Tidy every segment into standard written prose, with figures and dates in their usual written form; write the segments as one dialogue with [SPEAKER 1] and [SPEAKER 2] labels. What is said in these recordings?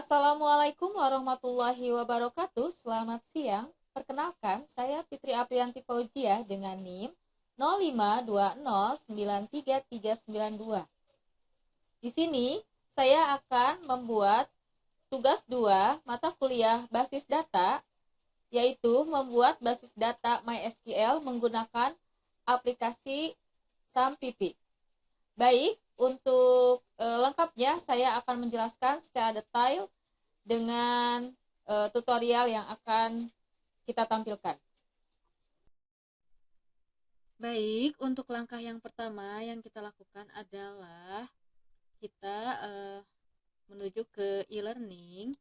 [SPEAKER 1] Assalamualaikum warahmatullahi wabarakatuh. Selamat siang. Perkenalkan, saya Fitri Aprianti Fauziah dengan NIM 0520933392. Di sini saya akan membuat tugas 2 mata kuliah basis data, yaitu membuat basis data MySQL menggunakan aplikasi SAMPipi. Baik, untuk lengkapnya saya akan menjelaskan secara detail dengan tutorial yang akan kita tampilkan. Baik, untuk langkah yang pertama yang kita lakukan adalah kita menuju ke e-learning,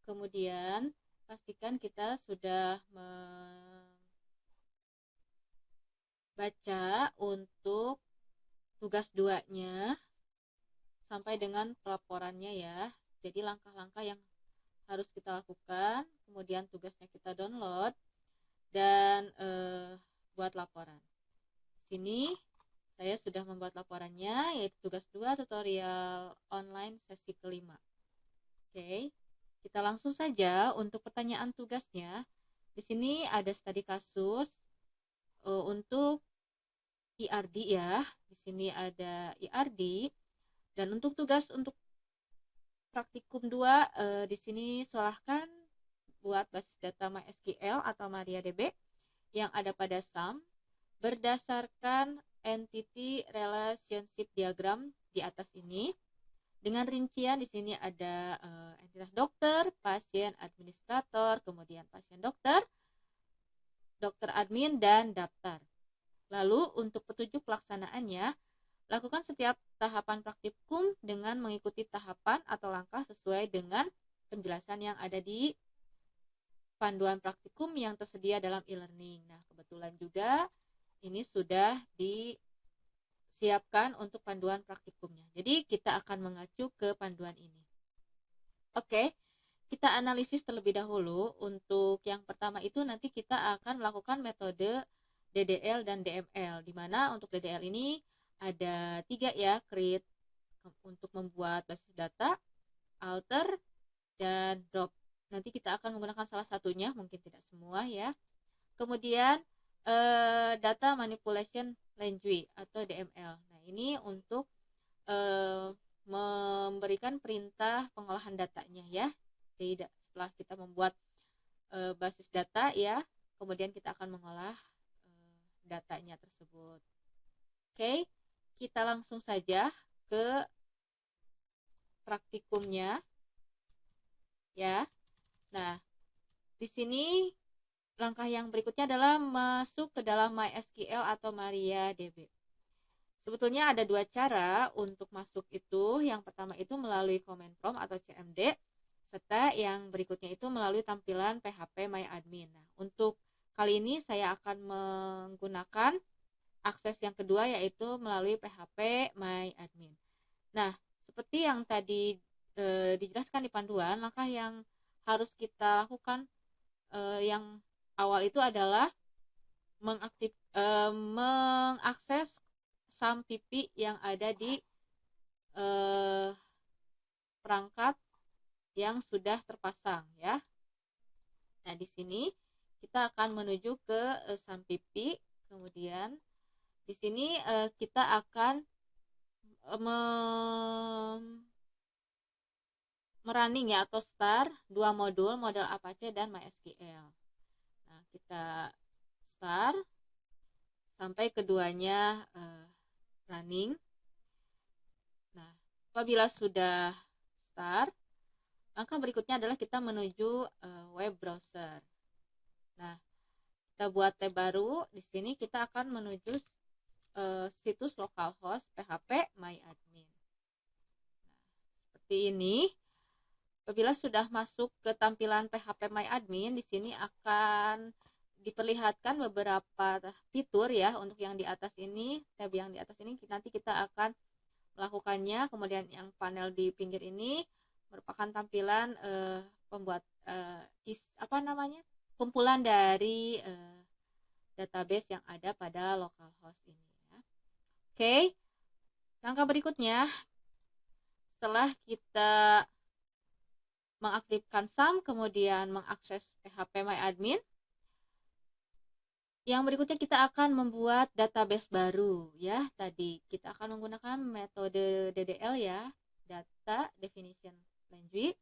[SPEAKER 1] kemudian pastikan kita sudah membaca untuk tugas 2-nya sampai dengan pelaporannya ya. Jadi langkah-langkah yang harus kita lakukan, kemudian tugasnya kita download dan buat laporan. Sini saya sudah membuat laporannya, yaitu tugas 2 tutorial online sesi kelima. Oke, kita langsung saja untuk pertanyaan tugasnya. Di sini ada studi kasus untuk IRD ya. Di sini ada IRD, dan untuk tugas untuk praktikum 2 di sini silahkan buat basis data MySQL atau MariaDB yang ada pada SAM berdasarkan entity relationship diagram di atas ini. Dengan rincian di sini ada entitas dokter, pasien, administrator, kemudian pasien dokter, dokter admin, dan daftar. Lalu untuk petunjuk pelaksanaannya, lakukan setiap tahapan praktikum dengan mengikuti tahapan atau langkah sesuai dengan penjelasan yang ada di panduan praktikum yang tersedia dalam e-learning. Nah, kebetulan juga ini sudah disiapkan untuk panduan praktikumnya. Jadi, kita akan mengacu ke panduan ini. Oke, kita analisis terlebih dahulu. Untuk yang pertama itu nanti kita akan melakukan metode DDL dan DML, di mana untuk DDL ini ada 3 ya, create untuk membuat basis data, alter, dan drop. Nanti kita akan menggunakan salah satunya, mungkin tidak semua ya. Kemudian data manipulation language atau DML. Nah, ini untuk memberikan perintah pengolahan datanya ya. Jadi setelah kita membuat basis data ya, kemudian kita akan mengolah datanya tersebut. Oke, kita langsung saja ke praktikumnya ya. Nah, di sini langkah yang berikutnya adalah masuk ke dalam MySQL atau MariaDB. Sebetulnya ada 2 cara untuk masuk itu. Yang pertama itu melalui command prompt atau CMD, serta yang berikutnya itu melalui tampilan PHP MyAdmin. Nah, untuk kali ini saya akan menggunakan akses yang kedua, yaitu melalui PHP MyAdmin. Nah, seperti yang tadi dijelaskan di panduan, langkah yang harus kita lakukan yang awal itu adalah mengakses SAMPipi yang ada di perangkat yang sudah terpasang ya. Nah, di sini kita akan menuju ke SAMPipi, kemudian di sini kita akan merunning ya atau start 2 modul Apache dan MySQL. Nah, kita start sampai keduanya running. Nah, apabila sudah start, langkah berikutnya adalah kita menuju web browser. Nah, kita buat tab baru. Di sini kita akan menuju situs localhost PHP MyAdmin. Nah, seperti ini. Apabila sudah masuk ke tampilan PHP MyAdmin, di sini akan diperlihatkan beberapa fitur ya. Untuk yang di atas ini, tab yang di atas ini nanti kita akan melakukannya. Kemudian yang panel di pinggir ini merupakan tampilan kumpulan dari database yang ada pada localhost ini ya. Oke. Langkah berikutnya, setelah kita mengaktifkan SAM, kemudian mengakses phpMyAdmin. Yang berikutnya kita akan membuat database baru ya. Tadi kita akan menggunakan metode DDL ya, Data Definition Language,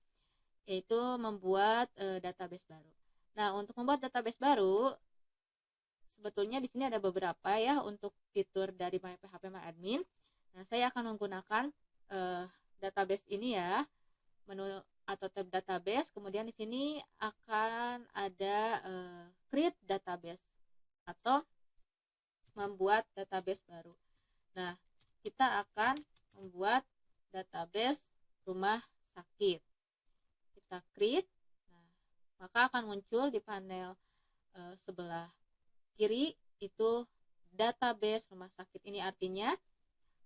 [SPEAKER 1] yaitu membuat database baru. Nah, untuk membuat database baru, sebetulnya di sini ada beberapa ya untuk fitur dari phpMyAdmin. Nah, saya akan menggunakan database ini ya, menu atau tab database. Kemudian di sini akan ada create database atau membuat database baru. Nah, kita akan membuat database rumah sakit. Kita create, nah, maka akan muncul di panel sebelah kiri itu database rumah sakit. Ini artinya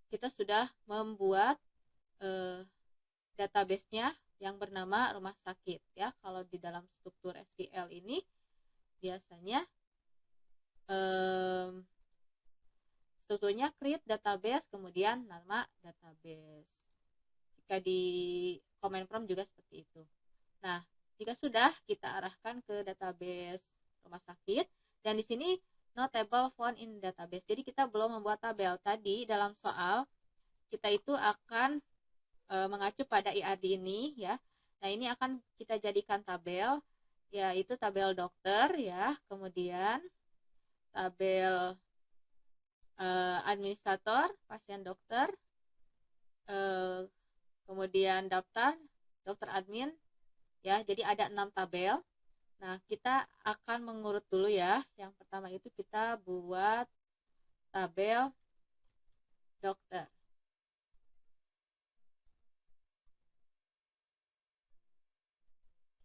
[SPEAKER 1] kita sudah membuat database-nya yang bernama rumah sakit ya. Kalau di dalam struktur SQL ini biasanya strukturnya create database kemudian nama database. Jika di command prompt juga seperti itu. Nah, jika sudah kita arahkan ke database rumah sakit dan di sini no table found in database. Jadi kita belum membuat tabel. Tadi dalam soal kita itu akan mengacu pada IRD ini ya. Nah, ini akan kita jadikan tabel, yaitu tabel dokter ya, kemudian tabel administrator, pasien dokter, kemudian daftar dokter admin ya. Jadi ada 6 tabel. Nah, kita akan mengurut dulu ya. Yang pertama itu kita buat tabel dokter.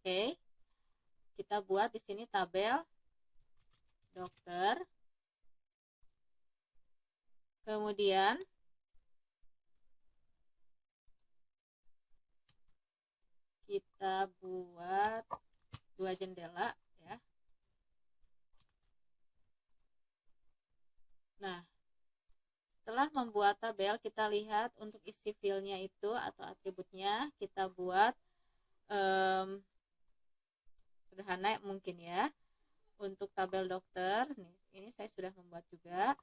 [SPEAKER 1] Oke. Kita buat di sini tabel dokter. Kemudian kita buat 2 jendela ya. Nah, setelah membuat tabel, kita lihat untuk isi field-nya itu atau atributnya kita buat sederhana mungkin ya. Untuk tabel dokter, nih, ini saya sudah membuat juga.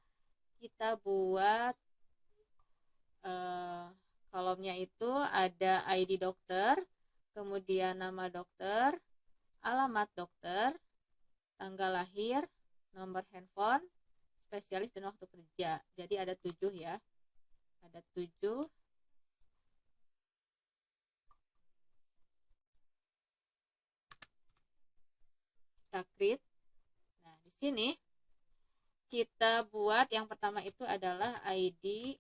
[SPEAKER 1] Kita buat kolomnya itu ada ID dokter, kemudian nama dokter, alamat dokter, tanggal lahir, nomor handphone, spesialis dan waktu kerja. Jadi ada 7 ya. Ada 7. Kita create. Nah, di sini kita buat yang pertama itu adalah ID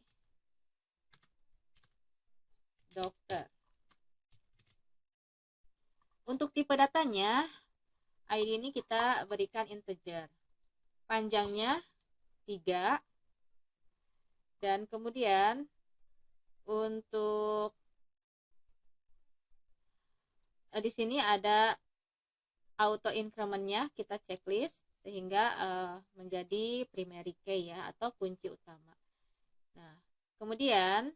[SPEAKER 1] dokter. Untuk tipe datanya, ID ini kita berikan integer. Panjangnya 3. Dan kemudian untuk di sini ada auto incrementnya, kita checklist sehingga menjadi primary key ya atau kunci utama. Nah, kemudian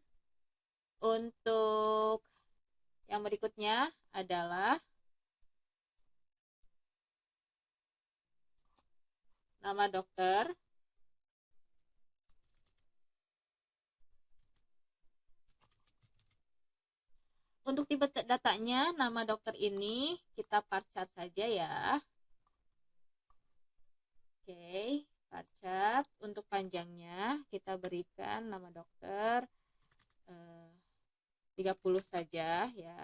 [SPEAKER 1] untuk yang berikutnya adalah nama dokter. Untuk tipe datanya, nama dokter ini kita parchart saja ya. Oke, parchart. Untuk panjangnya kita berikan nama dokter 30 saja ya.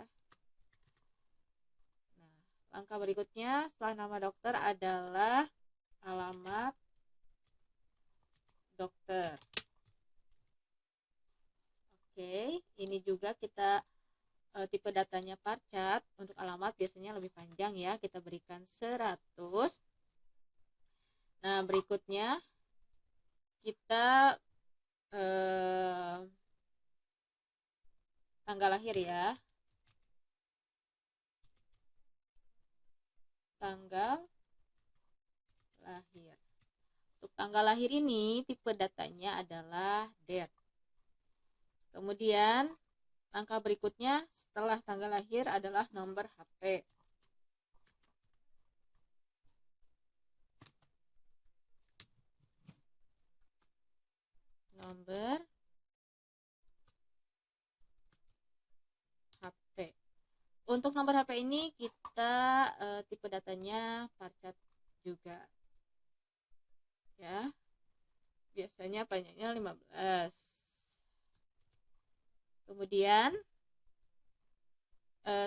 [SPEAKER 1] Nah, langkah berikutnya setelah nama dokter adalah alamat dokter. Oke, ini juga kita tipe datanya parchart. Untuk alamat biasanya lebih panjang ya, kita berikan 100. Nah, berikutnya kita tanggal lahir ya. Tanggal lahir. Untuk tanggal lahir ini tipe datanya adalah date. Kemudian Langkah berikutnya setelah tanggal lahir adalah nomor HP. Nomor HP. Untuk nomor HP ini kita tipe datanya parcat juga. Ya. Biasanya panjangnya 15. Kemudian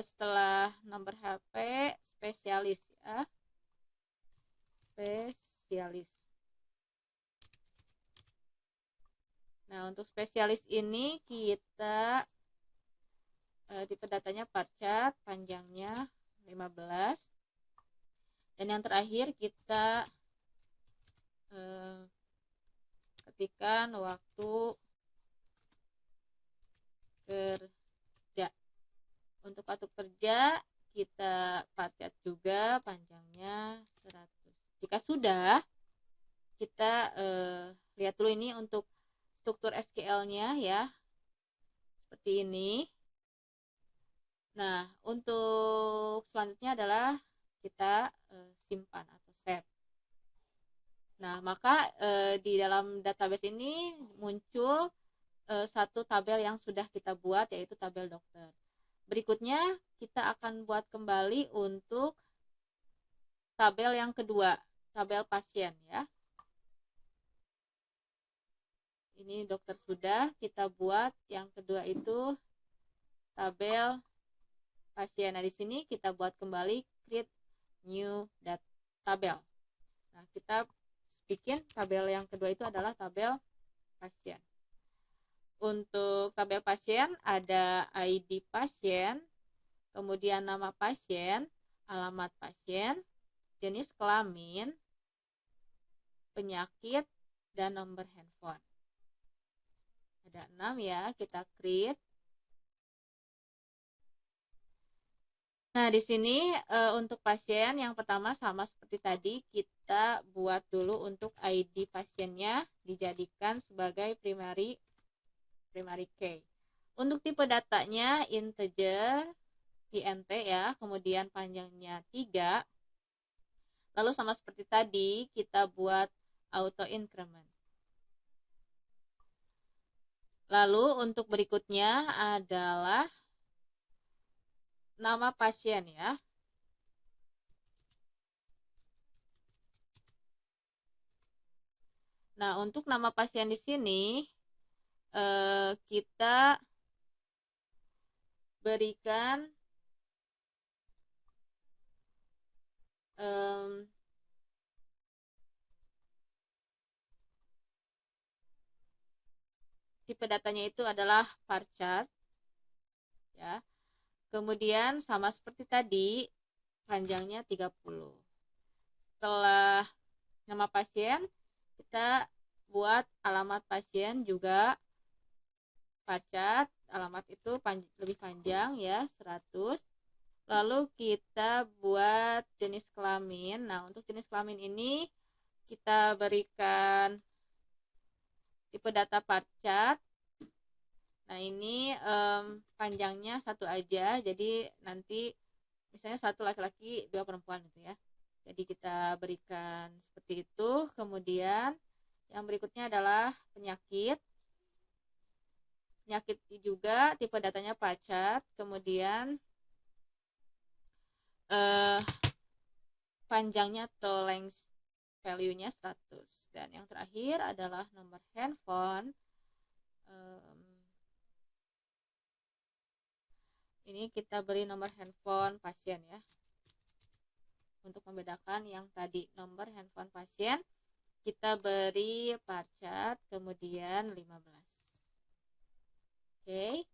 [SPEAKER 1] setelah nomor HP spesialis ya. Spesialis. Nah, untuk spesialis ini kita tipe datanya parcat, panjangnya 15. Dan yang terakhir kita ketikkan waktu kerja. Untuk waktu kerja kita parcat juga, panjangnya 100. Jika sudah, kita lihat dulu ini untuk struktur SQL-nya ya, seperti ini. Nah, untuk selanjutnya adalah kita simpan atau save. Nah, maka di dalam database ini muncul satu tabel yang sudah kita buat, yaitu tabel dokter. Berikutnya kita akan buat kembali untuk tabel yang kedua, tabel pasien ya. Ini dokter sudah, kita buat yang kedua itu tabel pasien. Nah, di sini kita buat kembali create new tabel. Nah, kita bikin tabel yang kedua itu adalah tabel pasien. Untuk tabel pasien ada ID pasien, kemudian nama pasien, alamat pasien, jenis kelamin, penyakit, dan nomor handphone. Ada 6 ya, kita create. Nah, di sini untuk pasien yang pertama sama seperti tadi, kita buat dulu untuk ID pasiennya dijadikan sebagai primary key. Untuk tipe datanya integer, int ya, kemudian panjangnya 3. Lalu sama seperti tadi, kita buat auto increment. Lalu untuk berikutnya adalah nama pasien ya. Nah, untuk nama pasien di sini kita berikan tipe datanya itu adalah varchar ya. Kemudian sama seperti tadi, panjangnya 30. Setelah nama pasien, kita buat alamat pasien juga varchar. Alamat itu lebih panjang ya, 100. Lalu kita buat jenis kelamin. Nah, untuk jenis kelamin ini kita berikan tipe data varchar. Nah, ini panjangnya 1 aja, jadi nanti misalnya 1 laki-laki 2 perempuan gitu ya. Jadi kita berikan seperti itu. Kemudian yang berikutnya adalah penyakit. Penyakit juga tipe datanya varchar. Kemudian panjangnya atau length value-nya 100. Dan yang terakhir adalah nomor handphone. Ini kita beri nomor handphone pasien ya. Untuk membedakan yang tadi nomor handphone pasien, kita beri varchar kemudian 15. Oke.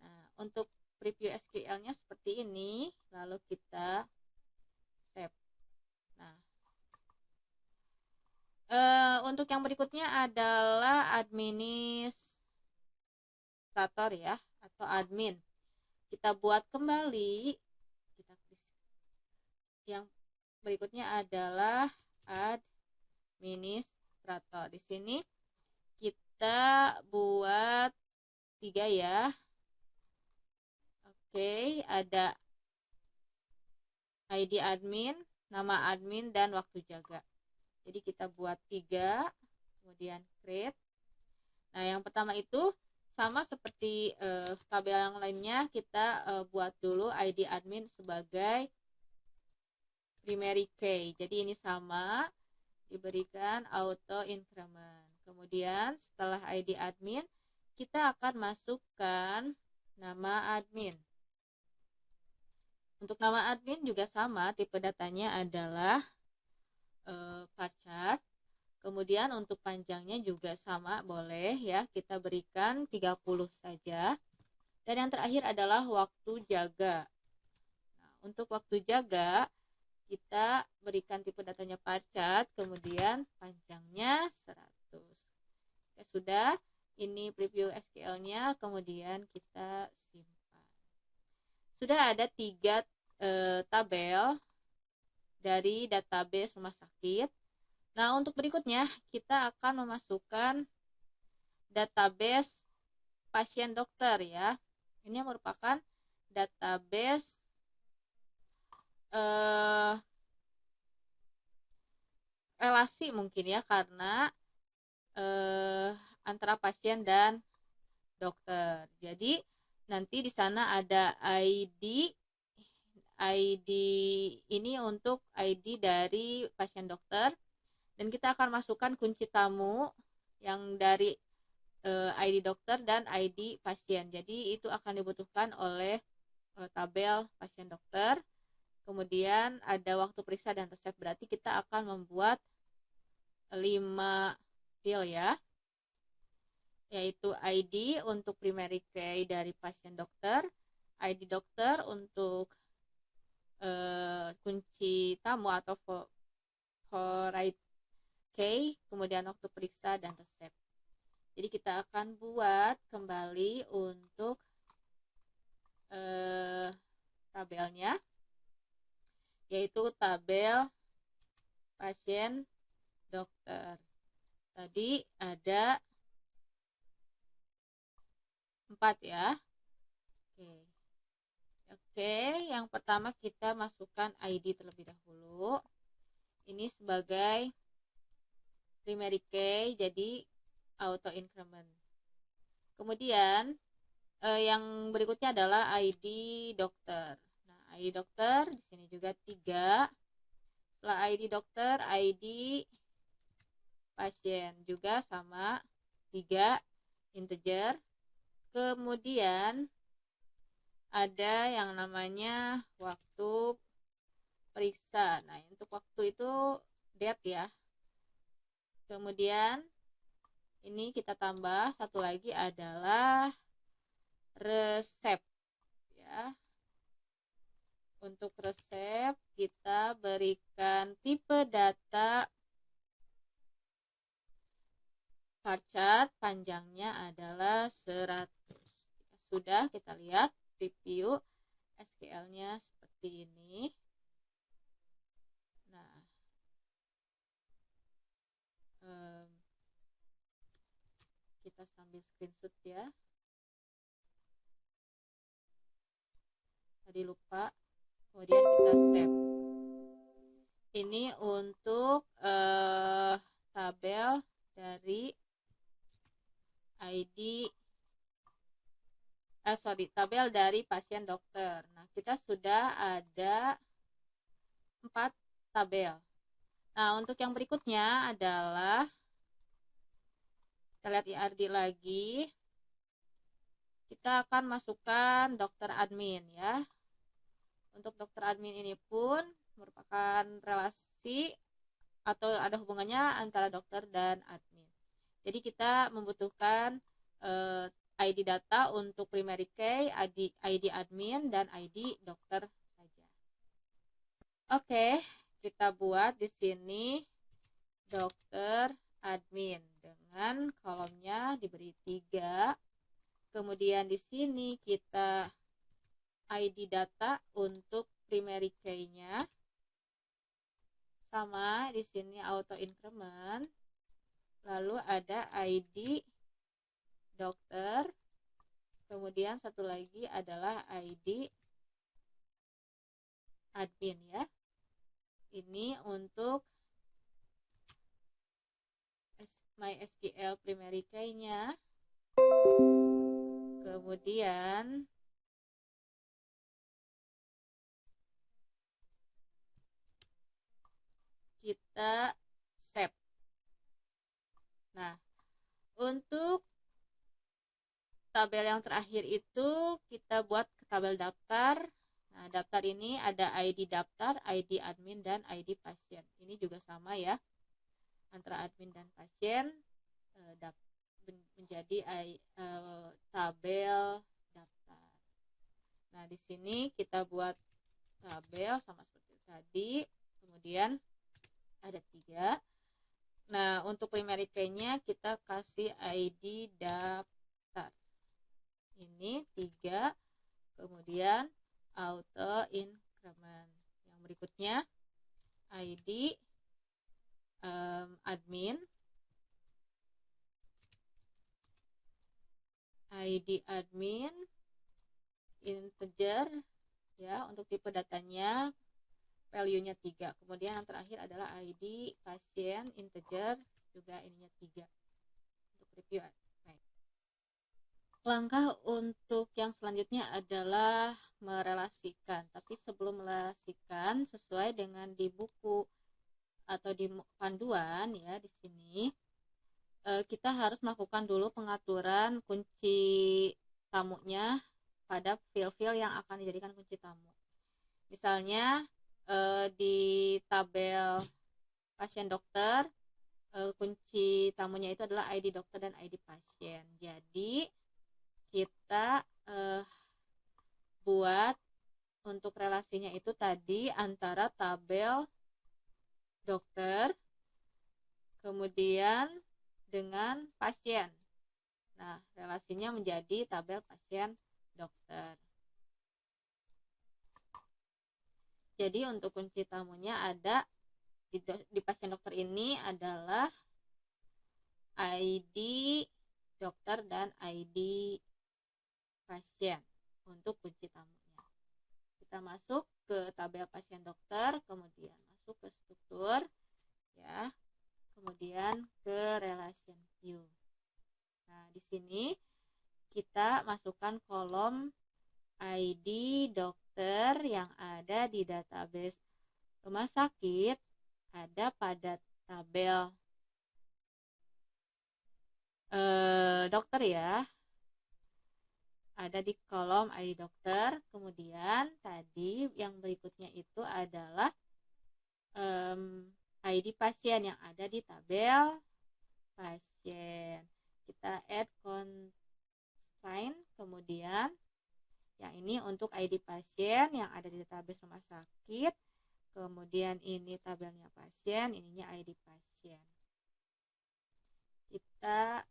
[SPEAKER 1] Nah, untuk preview SQL-nya seperti ini, lalu kita save. Nah, untuk yang berikutnya adalah administrator ya, atau admin. Kita buat kembali. Yang berikutnya adalah administrator. Di sini kita buat 3 ya. Oke, ada ID admin, nama admin, dan waktu jaga. Jadi kita buat 3, kemudian create. Nah, yang pertama itu sama seperti tabel yang lainnya, kita buat dulu ID admin sebagai primary key. Jadi ini sama, diberikan auto increment. Kemudian setelah ID admin, kita akan masukkan nama admin. Untuk nama admin juga sama, tipe datanya adalah bar chart. Kemudian untuk panjangnya juga sama, boleh ya, kita berikan 30 saja. Dan yang terakhir adalah waktu jaga. Nah, untuk waktu jaga, kita berikan tipe datanya bar chart, kemudian panjangnya 100. Ya sudah, ini preview SQL-nya, kemudian kita simpan. Sudah ada 3 tabel dari database rumah sakit. Nah, untuk berikutnya kita akan memasukkan database pasien dokter ya. Ini merupakan database relasi mungkin ya, karena antara pasien dan dokter. Jadi nanti di sana ada ID ini untuk ID dari pasien dokter, dan kita akan masukkan kunci tamu yang dari ID dokter dan ID pasien. Jadi itu akan dibutuhkan oleh tabel pasien dokter. Kemudian ada waktu periksa dan resep, berarti kita akan membuat 5 field ya, yaitu ID untuk primary key dari pasien dokter, ID dokter untuk kunci tamu atau favorite key, kemudian waktu periksa dan resep. Jadi kita akan buat kembali untuk tabelnya, yaitu tabel pasien dokter. Tadi ada 4 ya. Oke, yang pertama kita masukkan ID terlebih dahulu. Ini sebagai primary key, jadi auto increment. Kemudian yang berikutnya adalah ID dokter. Nah, ID dokter di sini juga 3. Setelah ID dokter, ID pasien juga sama 3 integer. Kemudian ada yang namanya waktu periksa. Nah, untuk waktu itu date ya. Kemudian ini kita tambah satu lagi adalah resep ya. Untuk resep kita berikan tipe data bar chart, panjangnya adalah 100. Sudah, kita lihat review SQL-nya seperti ini. Nah, kita sambil screenshot ya. Tadi lupa. Kemudian kita save. Ini untuk tabel dari ID tabel dari pasien dokter. Nah, kita sudah ada 4 tabel. Nah, untuk yang berikutnya adalah kita lihat IRD lagi. Kita akan masukkan dokter admin ya. Untuk dokter admin ini pun merupakan relasi atau ada hubungannya antara dokter dan admin. Jadi kita membutuhkan ID data untuk primary key, ID admin, dan ID dokter saja. Oke, kita buat di sini dokter admin dengan kolomnya diberi 3. Kemudian di sini kita ID data untuk primary key-nya. Sama di sini auto increment. Lalu ada ID dokter, Kemudian satu lagi adalah ID admin ya. Ini untuk MySQL primary key-nya. Kemudian kita save. Nah, untuk tabel yang terakhir itu kita buat ke tabel daftar. Nah, daftar ini ada ID daftar, ID admin, dan ID pasien. Ini juga sama ya, antara admin dan pasien menjadi tabel daftar. Nah, di sini kita buat tabel sama seperti tadi. Kemudian ada 3. Nah, untuk primary key-nya kita kasih ID daftar. Ini 3. Kemudian auto increment. Yang berikutnya ID admin, ID admin integer ya, untuk tipe datanya value-nya 3. Kemudian yang terakhir adalah ID pasien integer, juga ininya 3. Untuk review. Baik. Langkah untuk yang selanjutnya adalah merelasikan. Tapi sebelum merelasikan, sesuai dengan di buku atau di panduan ya, di sini kita harus melakukan dulu pengaturan kunci tamunya pada field-field yang akan dijadikan kunci tamu. Misalnya di tabel pasien dokter, kunci tamunya itu adalah ID dokter dan ID pasien. Jadi kita buat untuk relasinya itu tadi antara tabel dokter kemudian dengan pasien. Nah, relasinya menjadi tabel pasien dokter. Jadi untuk kunci tamunya ada di pasien dokter ini adalah ID dokter dan ID pasien untuk kunci tamunya. Kita masuk ke tabel pasien dokter, kemudian masuk ke struktur ya, kemudian ke relation view. Nah, di sini kita masukkan kolom ID dokter yang ada di database rumah sakit, ada pada tabel dokter ya, ada di kolom ID dokter. Kemudian tadi yang berikutnya itu adalah ID pasien yang ada di tabel pasien. Kita add constraint, kemudian yang ini untuk ID pasien yang ada di database rumah sakit, kemudian ini tabelnya pasien, ininya ID pasien. Kita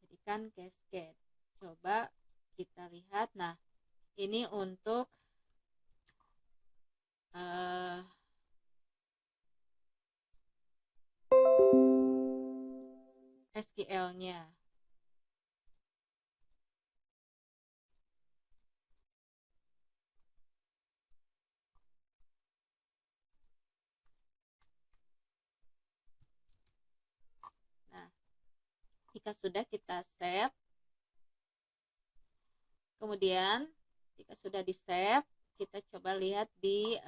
[SPEAKER 1] jadikan cascade. Coba kita lihat. Nah, ini untuk SQL-nya. Nah, jika sudah kita save, kemudian jika sudah di save, kita coba lihat di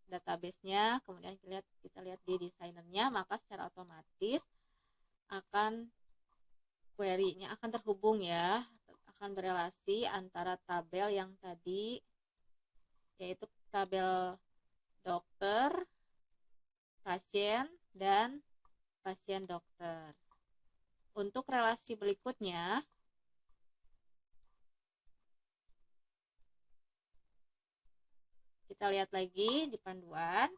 [SPEAKER 1] database-nya, kemudian kita lihat di desainernya, maka secara otomatis akan query-nya akan terhubung ya, akan berelasi antara tabel yang tadi, yaitu tabel dokter, pasien, dan pasien dokter. Untuk relasi berikutnya, kita lihat lagi di panduan,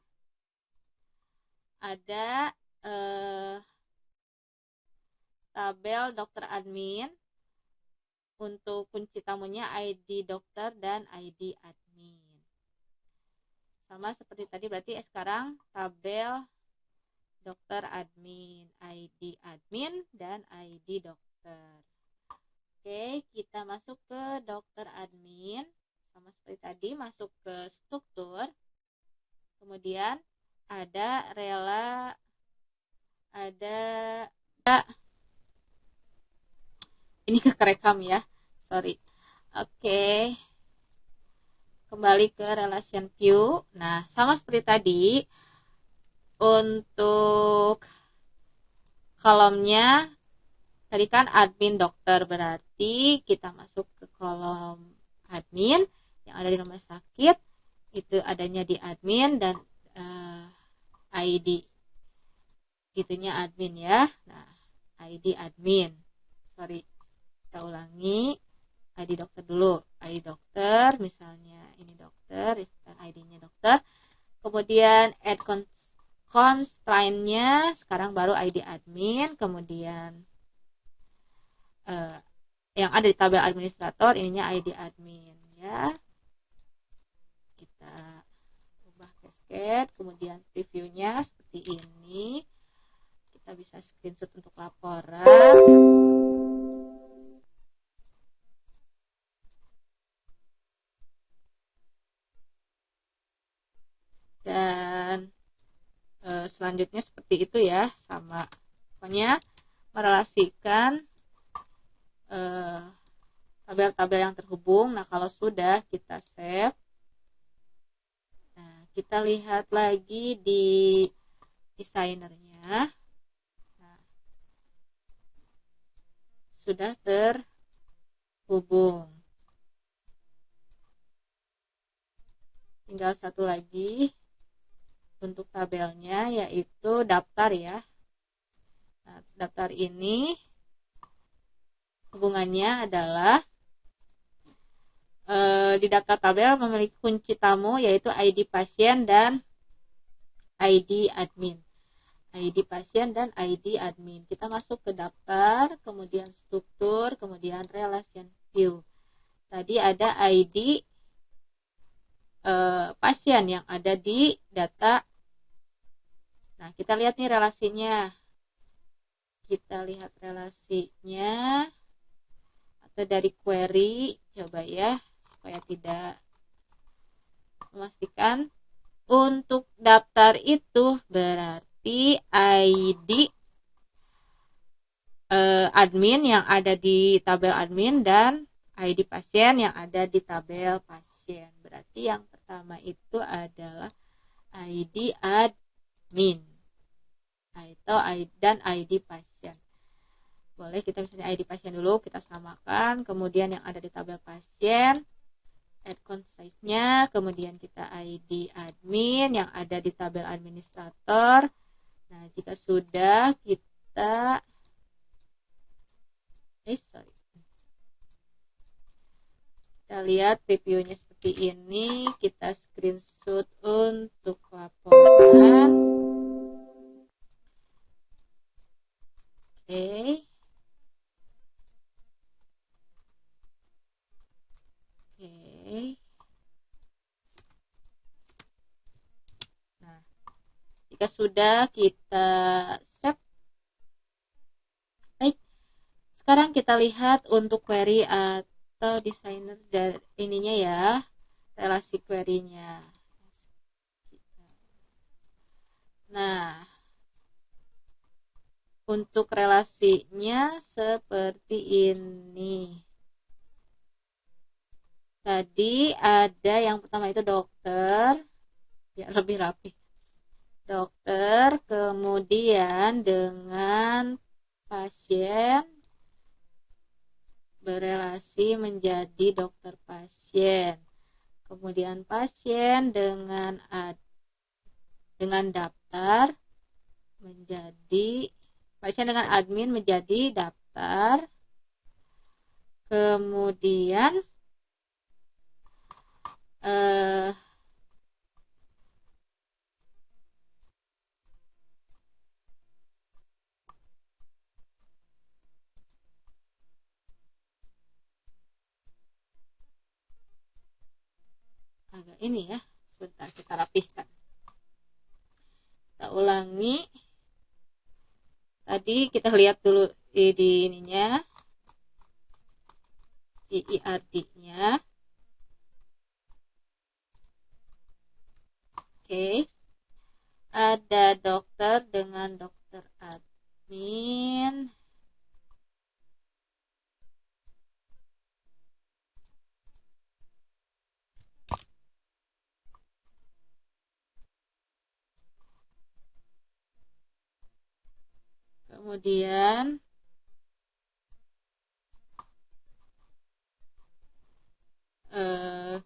[SPEAKER 1] ada tabel dokter admin, untuk kunci tamunya ID dokter dan ID admin. Sama seperti tadi, berarti sekarang tabel dokter admin, ID admin, dan ID dokter. dokter. Oke, kita masuk ke dokter admin. Sama seperti tadi, masuk ke struktur. Kemudian ada ini kerekam ya, sorry. Oke, kembali ke relation view. Nah, sama seperti tadi, untuk kolomnya tadi kan admin dokter, berarti kita masuk ke kolom admin yang ada di rumah sakit, itu adanya di admin, dan ID itunya admin ya. Nah, ID admin, sorry, kita ulangi. ID dokter dulu, ID dokter, misalnya ini dokter dan ID-nya dokter. Kemudian add constraint-nya sekarang baru ID admin. Kemudian yang ada di tabel administrator ininya ID admin ya. Kita ubah cascade, kemudian previewnya seperti ini. Kita bisa screenshot untuk laporan. Dan selanjutnya seperti itu ya, sama, pokoknya merelasikan tabel-tabel yang terhubung. Nah, kalau sudah kita save, nah, kita lihat lagi di desainernya. Nah, sudah terhubung. Tinggal satu lagi untuk tabelnya, yaitu daftar ya. Nah, daftar ini hubungannya adalah di daftar tabel memiliki kunci tamu, yaitu ID pasien dan ID admin. ID pasien dan ID admin. Kita masuk ke daftar, kemudian struktur, kemudian relation view. Tadi ada ID pasien yang ada di data. Nah, kita lihat nih relasinya. Kita lihat relasinya atau dari query, coba ya, supaya tidak memastikan. Untuk daftar itu berarti ID admin yang ada di tabel admin dan ID pasien yang ada di tabel pasien. Berarti yang pertama itu adalah ID admin atau dan ID pasien. Boleh kita misalnya ID pasien dulu, kita samakan, kemudian yang ada di tabel pasien, add concise-nya, kemudian kita ID admin yang ada di tabel administrator. Nah, jika sudah, kita kita lihat previewnya seperti ini. Kita screenshot untuk laporan. Oke. Nah, jika sudah, kita save. Baik, sekarang kita lihat untuk query atau desainer dari ininya ya, relasi query-nya. Nah, untuk relasinya seperti ini. Tadi ada yang pertama itu dokter, ya lebih rapi. Dokter, kemudian dengan pasien berelasi menjadi dokter pasien. Kemudian pasien dengan daftar menjadi pasien dengan admin menjadi daftar. Kemudian agak ini ya, sebentar kita rapihkan, kita ulangi. Tadi kita lihat dulu di ininya, IRD-nya. Oke. Ada dokter dengan dokter admin. Kemudian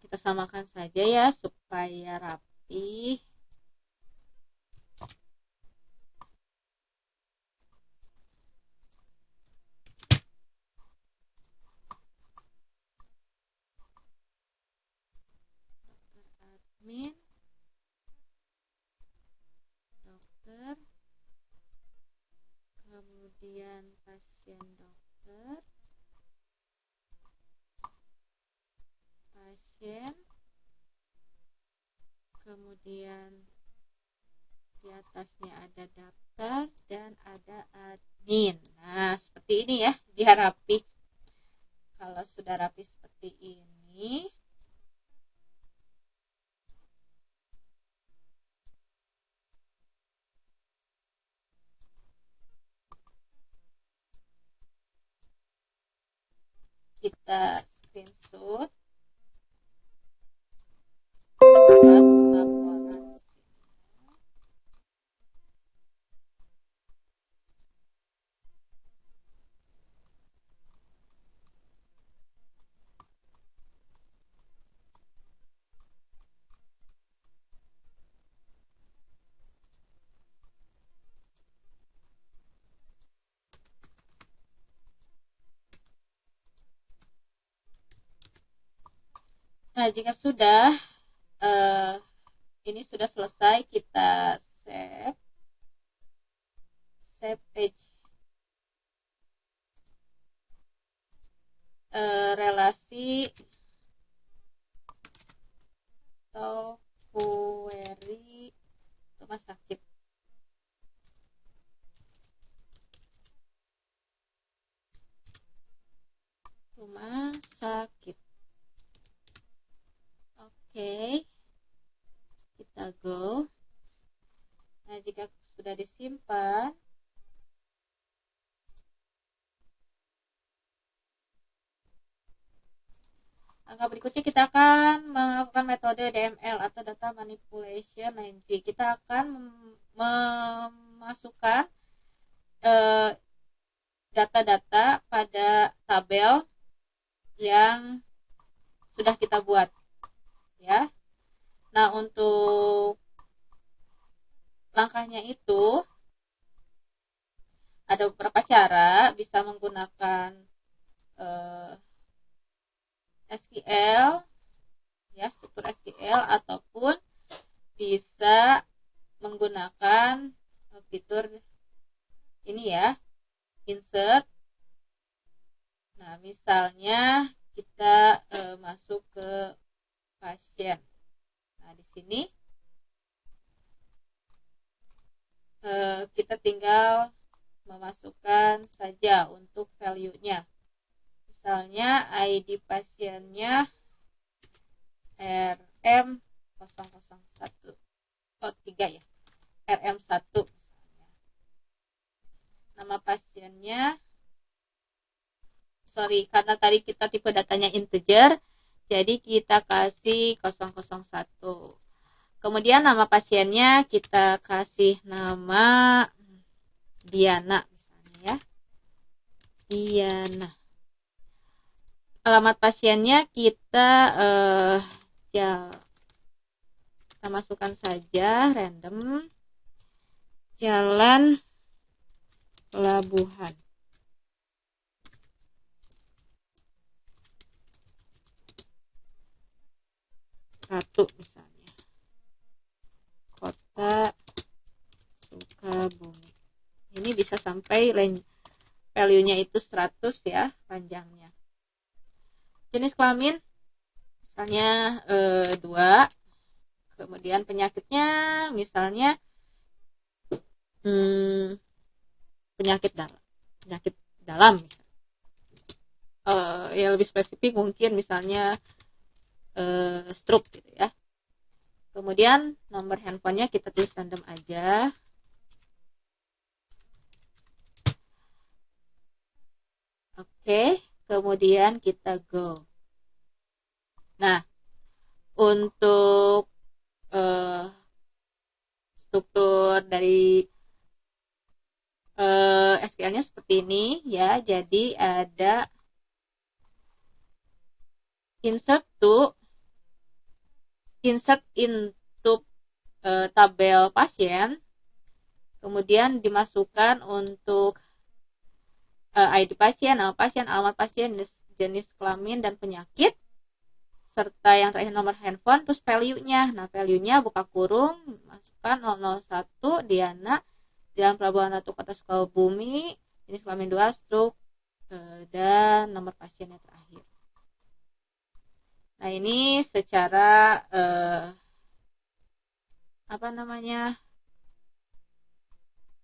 [SPEAKER 1] kita samakan saja ya supaya rapi. Dokter admin, dokter, kemudian pasien dokter, pasien, kemudian di atasnya ada daftar dan ada admin. Nah, seperti ini ya, biar rapi. Kalau sudah rapi seperti ini, kita screenshot buat laporan. Nah, jika sudah ini sudah selesai, kita save page relasi atau query rumah sakit. Rumah sakit. Oke, kita go. Nah, jika sudah disimpan, langkah berikutnya kita akan melakukan metode DML atau Data Manipulation Language. Kita akan memasukkan data-data pada tabel yang sudah kita buat, ya. Nah, untuk langkahnya itu ada beberapa cara, bisa menggunakan SQL, ya, struktur SQL, ataupun bisa menggunakan fitur ini ya, insert. Nah, misalnya kita masuk ke pasien. Nah, di sini kita tinggal memasukkan saja untuk value-nya. Misalnya ID pasiennya RM001. Oh, 3 ya. RM1 misalnya. Nama pasiennya, karena tadi kita tipe datanya integer, jadi kita kasih 001. Kemudian nama pasiennya kita kasih nama Diana misalnya ya. Diana. Alamat pasiennya kita masukkan saja random, Jalan Pelabuhan. Satu misalnya. Kota Sukabumi. Ini bisa sampai value-nya itu 100 ya, panjangnya. Jenis kelamin misalnya 2. Kemudian penyakitnya misalnya penyakit dalam misalnya. ya lebih spesifik mungkin misalnya stroke gitu ya. Kemudian nomor handphonenya kita tulis random aja. Oke, kemudian kita go. Nah, untuk struktur dari SQL-nya seperti ini ya. Jadi ada insert into tabel pasien, kemudian dimasukkan untuk ID pasien, nama pasien, alamat pasien, jenis kelamin dan penyakit, serta yang terakhir nomor handphone, terus value-nya. Nah, value-nya buka kurung, masukkan 001 Diana, Jalan Pelabuhan Ratu Kota Sukabumi, jenis kelamin 2, stroke, dan nomor pasiennya terakhir. Nah, ini secara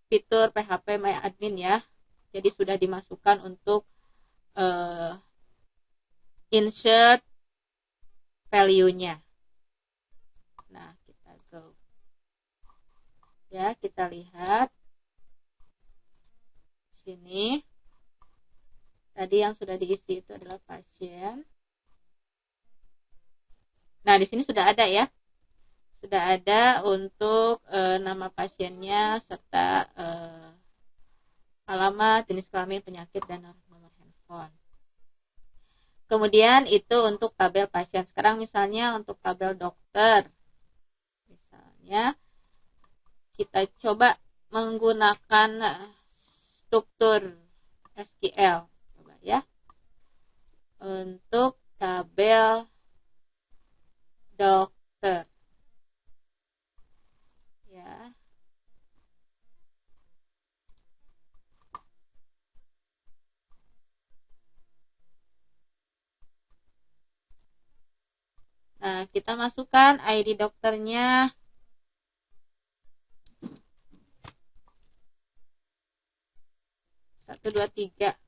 [SPEAKER 1] fitur PHP My Admin ya. Jadi sudah dimasukkan untuk insert value-nya. Nah, kita go. Ya, kita lihat sini. Tadi yang sudah diisi itu adalah pasien. Nah, di sini sudah ada ya. Sudah ada untuk nama pasiennya serta alamat, jenis kelamin, penyakit, dan nomor handphone. Kemudian itu untuk tabel pasien. Sekarang misalnya untuk tabel dokter. Misalnya kita coba menggunakan struktur SQL. Coba ya. Untuk tabel dokter. Ya. Nah, kita masukkan ID dokternya. Satu, dua, tiga.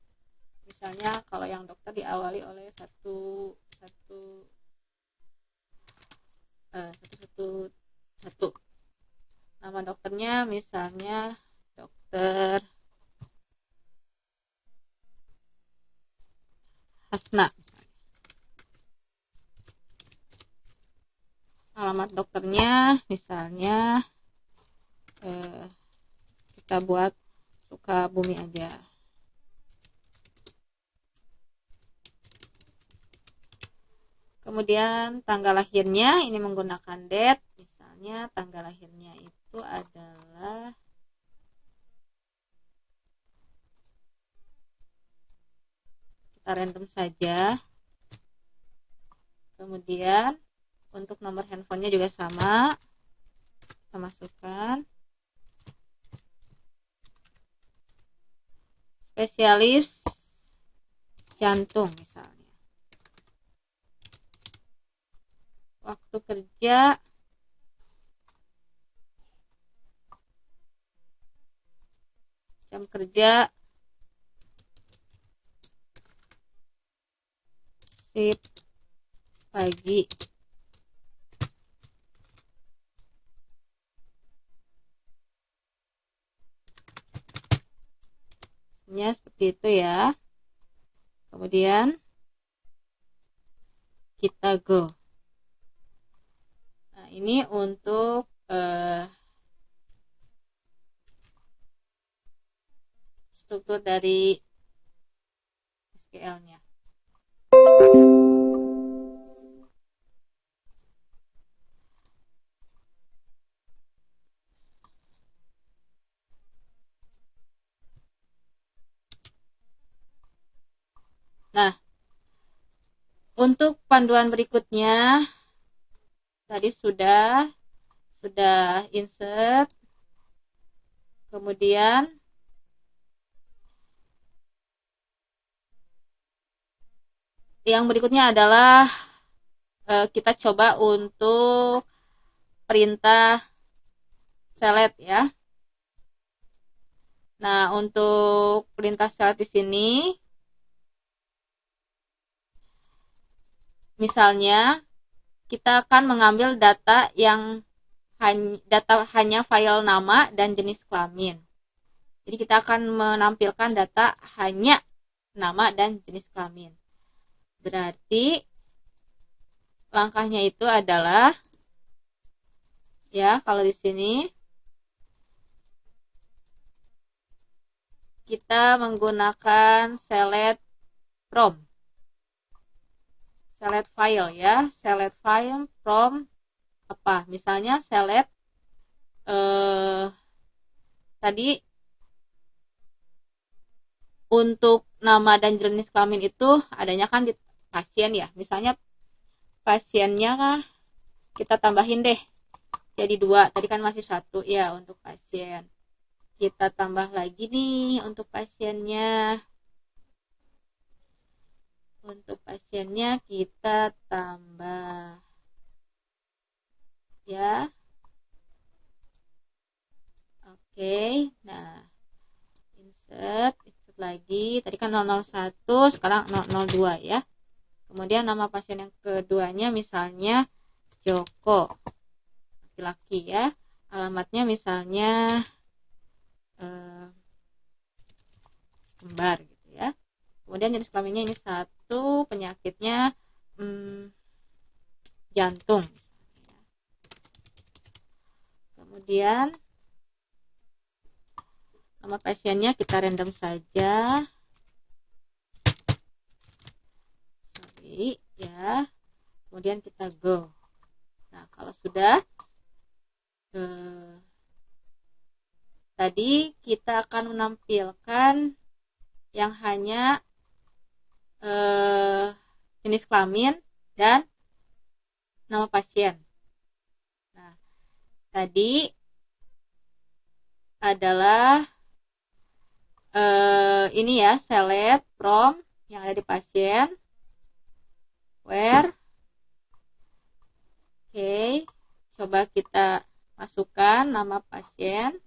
[SPEAKER 1] Misalnya kalau yang dokter diawali oleh satu. Nama dokternya misalnya dokter Hasna. Alamat dokternya misalnya kita buat Sukabumi aja. Kemudian tanggal lahirnya ini menggunakan date. Misalnya tanggal lahirnya itu adalah kita random saja. Kemudian untuk nomor handphonenya juga sama, kita masukkan spesialis jantung misalnya. Waktu kerja jam kerja shift pagi. Seperti itu ya. Kemudian kita go. Nah, ini untuk struktur dari SQL-nya. Nah, untuk panduan berikutnya tadi sudah insert, kemudian yang berikutnya adalah kita coba untuk perintah select ya. Nah, untuk perintah select di sini misalnya kita akan mengambil data yang hanya file nama dan jenis kelamin. Jadi kita akan menampilkan data hanya nama dan jenis kelamin. Berarti langkahnya itu adalah, ya, kalau di sini kita menggunakan select from, select file, ya, select file from apa? Misalnya select tadi untuk nama dan jenis kelamin itu adanya kan di pasien, ya. Misalnya pasiennya kita tambahin deh jadi 2, tadi kan masih 1 ya untuk pasien. Kita tambah lagi nih untuk pasiennya. Untuk pasiennya kita tambah, ya. Oke, nah insert lagi, tadi kan 001, sekarang 002 ya. Kemudian nama pasien yang keduanya misalnya Joko, laki-laki, ya. Alamatnya misalnya kembar gitu, ya. Kemudian jenis kelaminnya ini 1, penyakitnya jantung. Kemudian nama pasiennya kita random saja. Sorry, ya. Kemudian kita go. Nah, kalau sudah tadi kita akan menampilkan yang hanya jenis kelamin dan nama pasien. Nah, tadi adalah ini ya, select from yang ada di pasien, where. Oke, coba kita masukkan nama pasien.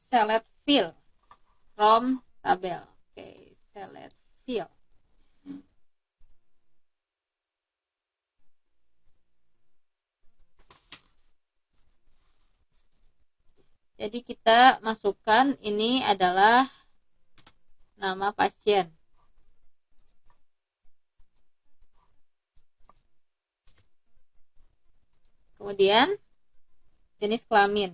[SPEAKER 1] Select field from tabel. Oke, select field. Jadi kita masukkan ini adalah nama pasien. Kemudian jenis kelamin.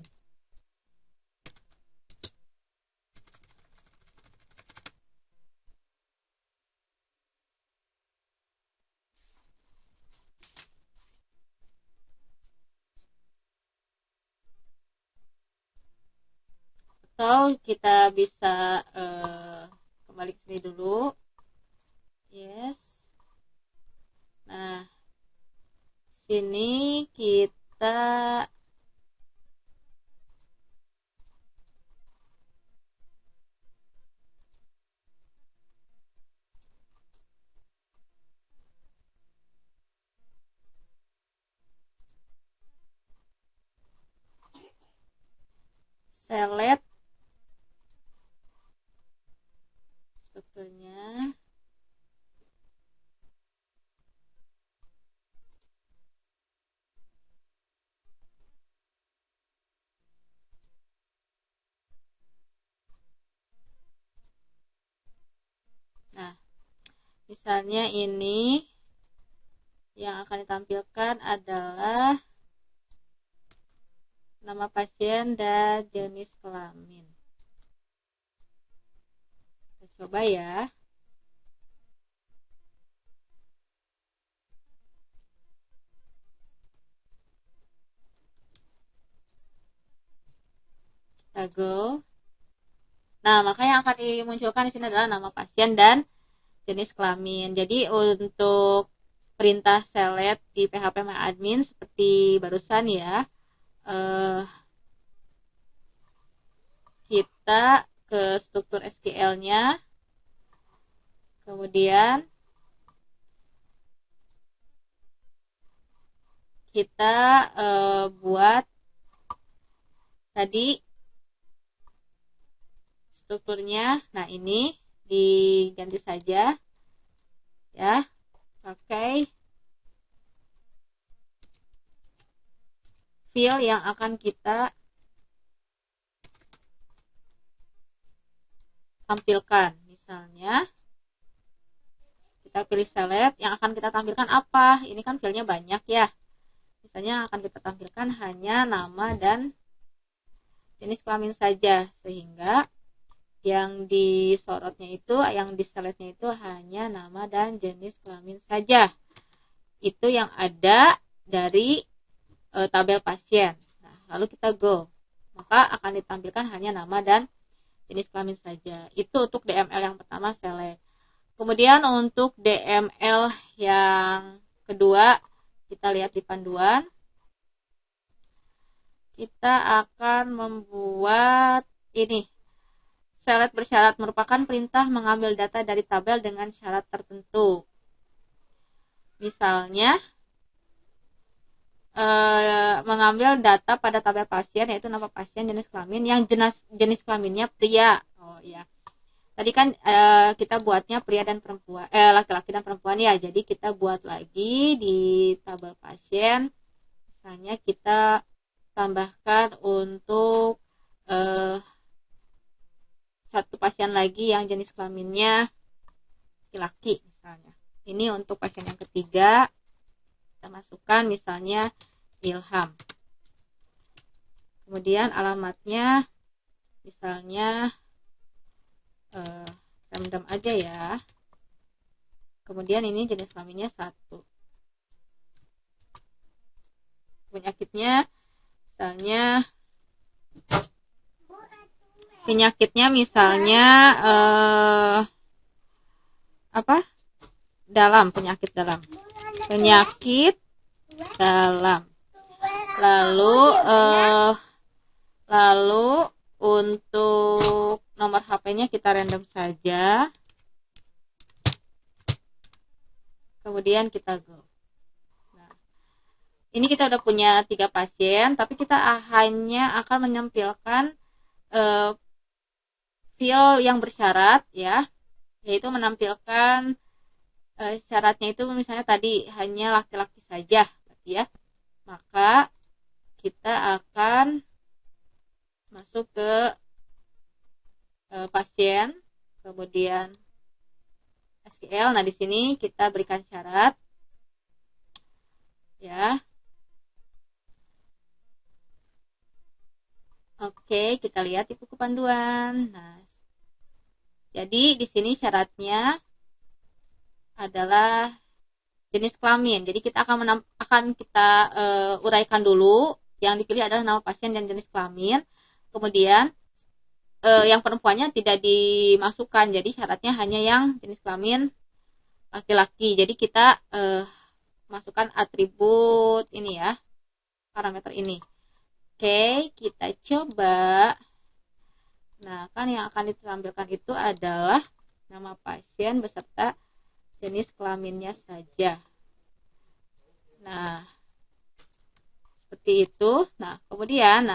[SPEAKER 1] Atau kita bisa kembali ke sini dulu. Yes. Nah, sini kita select strukturnya. Nah, misalnya ini yang akan ditampilkan adalah nama pasien dan jenis kelamin. Kita coba ya. Kita go. Nah, Nah, maka yang akan dimunculkan di sini adalah nama pasien dan jenis kelamin. Jadi untuk perintah select di PHP MyAdmin seperti barusan ya, kita ke struktur SQL-nya, kemudian kita buat tadi strukturnya. Nah, ini diganti saja ya, pakai field yang akan kita tampilkan. Misalnya kita pilih select, yang akan kita tampilkan apa? Ini kan fieldnya banyak ya. Misalnya yang akan kita tampilkan hanya nama dan jenis kelamin saja, sehingga yang disorotnya itu, yang di selectnya itu hanya nama dan jenis kelamin saja. Itu yang ada dari tabel pasien. Nah, lalu kita go, maka akan ditampilkan hanya nama dan jenis kelamin saja. Itu untuk DML yang pertama, select. Kemudian untuk DML yang kedua, kita lihat di panduan. Kita akan membuat ini. Select bersyarat merupakan perintah mengambil data dari tabel dengan syarat tertentu. Misalnya, mengambil data pada tabel pasien, yaitu nama pasien, jenis kelamin, yang jenis kelaminnya pria. Oh ya, tadi kan kita buatnya pria dan perempuan, laki-laki dan perempuan ya. Jadi kita buat lagi di tabel pasien. Misalnya kita tambahkan untuk satu pasien lagi yang jenis kelaminnya laki-laki misalnya. Ini untuk pasien yang ketiga, kita masukkan misalnya Ilham. Kemudian alamatnya misalnya random aja ya. Kemudian ini jenis kelaminnya 1. Penyakitnya misalnya penyakit dalam. Lalu untuk nomor HP-nya kita random saja. Kemudian kita go. Nah, ini kita udah punya 3 pasien, tapi kita hanya akan menampilkan field yang bersyarat ya, yaitu menampilkan syaratnya itu misalnya tadi hanya laki-laki saja ya. Maka kita akan masuk ke pasien, kemudian SQL. Nah, di sini kita berikan syarat ya. Oke, kita lihat di buku panduan. Nah, jadi di sini syaratnya adalah jenis kelamin. Jadi kita akan kita uraikan dulu. Yang dipilih adalah nama pasien dan jenis kelamin. Kemudian yang perempuannya tidak dimasukkan. Jadi syaratnya hanya yang jenis kelamin laki-laki. Jadi kita masukkan atribut ini ya, parameter ini. Oke, kita coba. Nah, kan yang akan ditampilkan itu adalah nama pasien beserta jenis kelaminnya saja. Nah, seperti itu. Nah, kemudian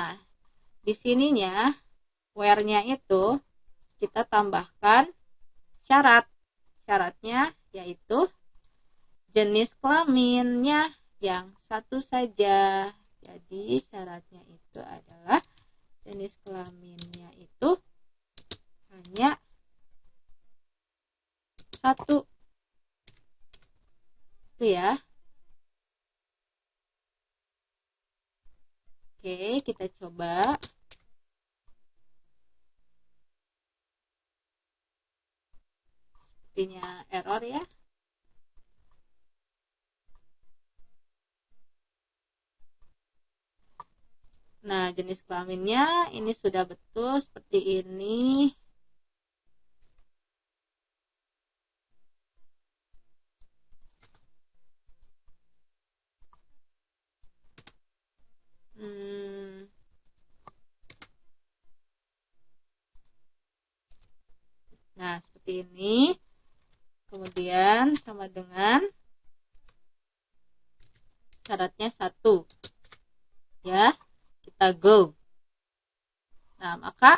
[SPEAKER 1] di sininya where-nya itu kita tambahkan syarat. Syaratnya yaitu jenis kelaminnya yang 1 saja. Jadi syaratnya itu adalah jenis kelaminnya itu hanya 1. Itu ya. Oke, kita coba. Sepertinya error ya. Nah, jenis kelaminnya ini sudah betul seperti ini. seperti ini. Kemudian sama dengan syaratnya 1. Ya, kita go. Nah, maka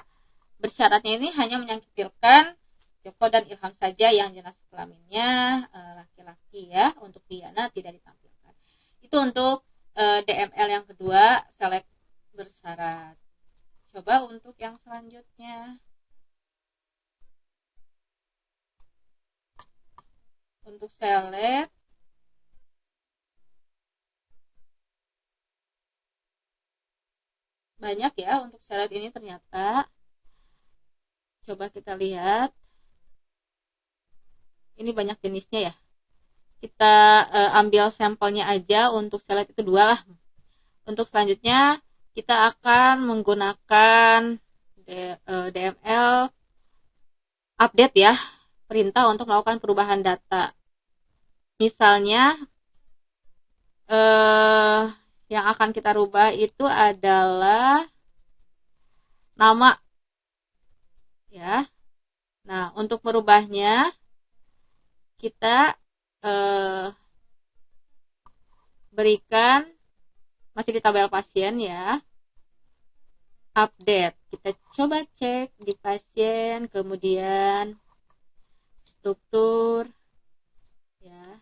[SPEAKER 1] bersyaratnya ini hanya menyingkirkan Joko dan Ilham saja yang jenis kelaminnya laki-laki ya. Untuk Diana tidak ditampilkan. Itu untuk DML yang kedua, select bersyarat. Coba untuk yang selanjutnya. Untuk select banyak ya, untuk select ini ternyata. Coba kita lihat. Ini banyak jenisnya ya. Kita ambil sampelnya aja, untuk select itu 2 lah. Untuk selanjutnya kita akan menggunakan DML update ya, perintah untuk melakukan perubahan data. Misalnya yang akan kita rubah itu adalah nama ya. Nah, untuk merubahnya kita berikan masih di tabel pasien ya, update. Kita coba cek di pasien, kemudian struktur ya.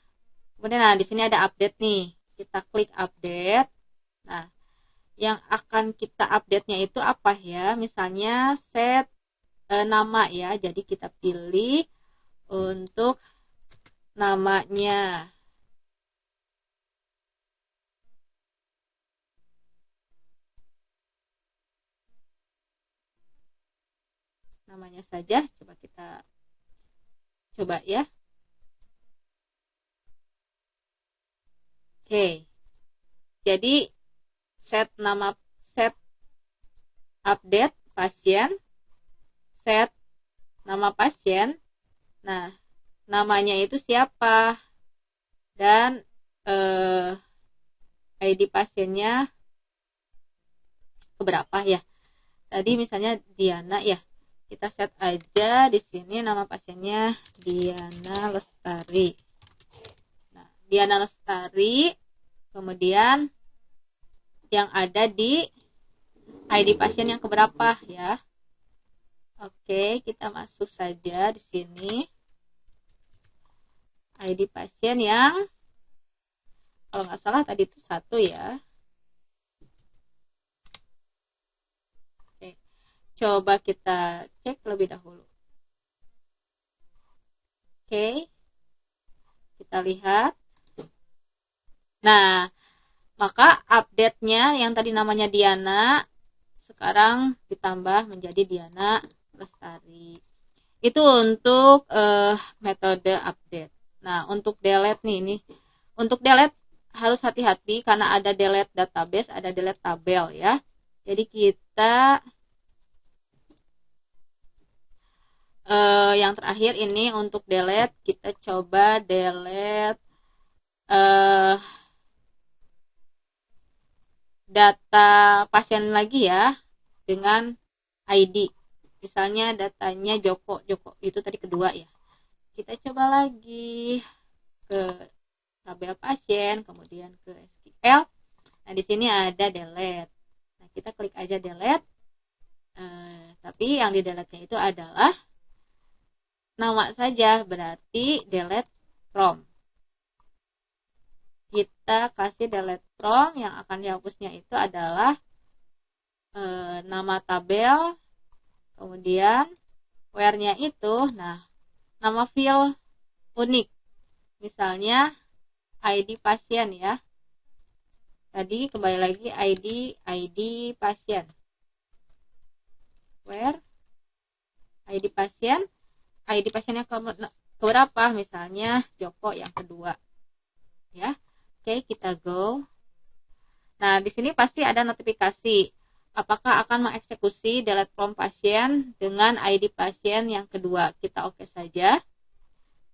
[SPEAKER 1] Kemudian nah di sini ada update nih. Kita klik update. Nah, yang akan kita update-nya itu apa ya? Misalnya set nama ya. Jadi kita pilih untuk namanya. Namanya saja, coba kita coba ya. Oke. Jadi set update pasien, set nama pasien. Nah, namanya itu siapa dan ID pasiennya keberapa ya. Tadi misalnya Diana ya. Kita set aja di sini nama pasiennya Diana Lestari. Nah, Diana Lestari, kemudian yang ada di ID pasien yang keberapa ya. Oke, kita masuk saja di sini. ID pasien yang kalau nggak salah tadi itu 1 ya. Oke, coba kita cek lebih dahulu. Oke, kita lihat. Nah, maka update-nya yang tadi namanya Diana sekarang ditambah menjadi Diana Lestari. Itu untuk metode update. Nah, untuk delete nih ini. Untuk delete harus hati-hati karena ada delete database, ada delete tabel ya. Jadi kita yang terakhir ini untuk delete, kita coba delete data pasien lagi ya dengan ID. Misalnya datanya Joko itu tadi kedua ya. Kita coba lagi ke tabel pasien, kemudian ke SQL. Nah, di sini ada delete. Nah, kita klik aja delete. Tapi yang di delete-nya itu adalah nama saja, berarti delete from. Kita kasih delete from, yang akan dihapusnya itu adalah nama tabel, kemudian where-nya itu, nah nama field unik, misalnya ID pasien ya. Tadi kembali lagi ID pasien, where ID pasien yang keberapa, misalnya Joko yang kedua ya. Oke, kita go. Nah, di sini pasti ada notifikasi apakah akan mengeksekusi delete from pasien dengan ID pasien yang kedua. Kita oke saja.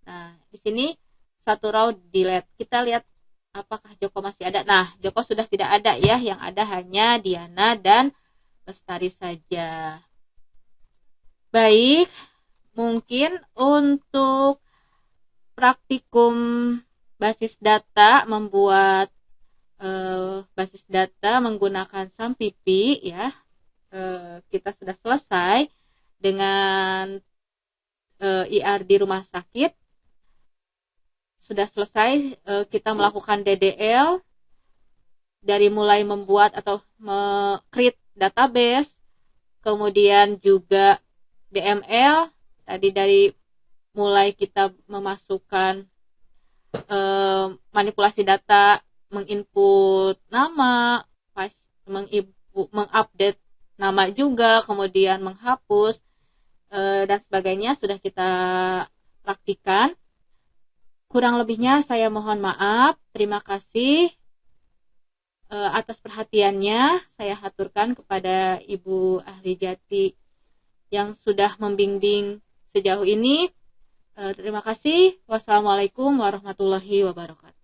[SPEAKER 1] Nah, di sini satu row delete. Kita lihat apakah Joko masih ada. Nah, Joko sudah tidak ada ya, yang ada hanya Diana dan Lestari saja. Baik, Mungkin untuk praktikum basis data, membuat basis data menggunakan Sampipi ya, kita sudah selesai dengan IR di rumah sakit. Sudah selesai kita melakukan DDL, dari mulai membuat atau create database, kemudian juga DML, tadi dari mulai kita memasukkan manipulasi data, menginput nama, mengupdate nama juga, kemudian menghapus dan sebagainya sudah kita praktikan. Kurang lebihnya saya mohon maaf. Terima kasih atas perhatiannya. Saya haturkan kepada Ibu Ahli Jati yang sudah membimbing sejauh ini. Terima kasih. Wassalamualaikum warahmatullahi wabarakatuh.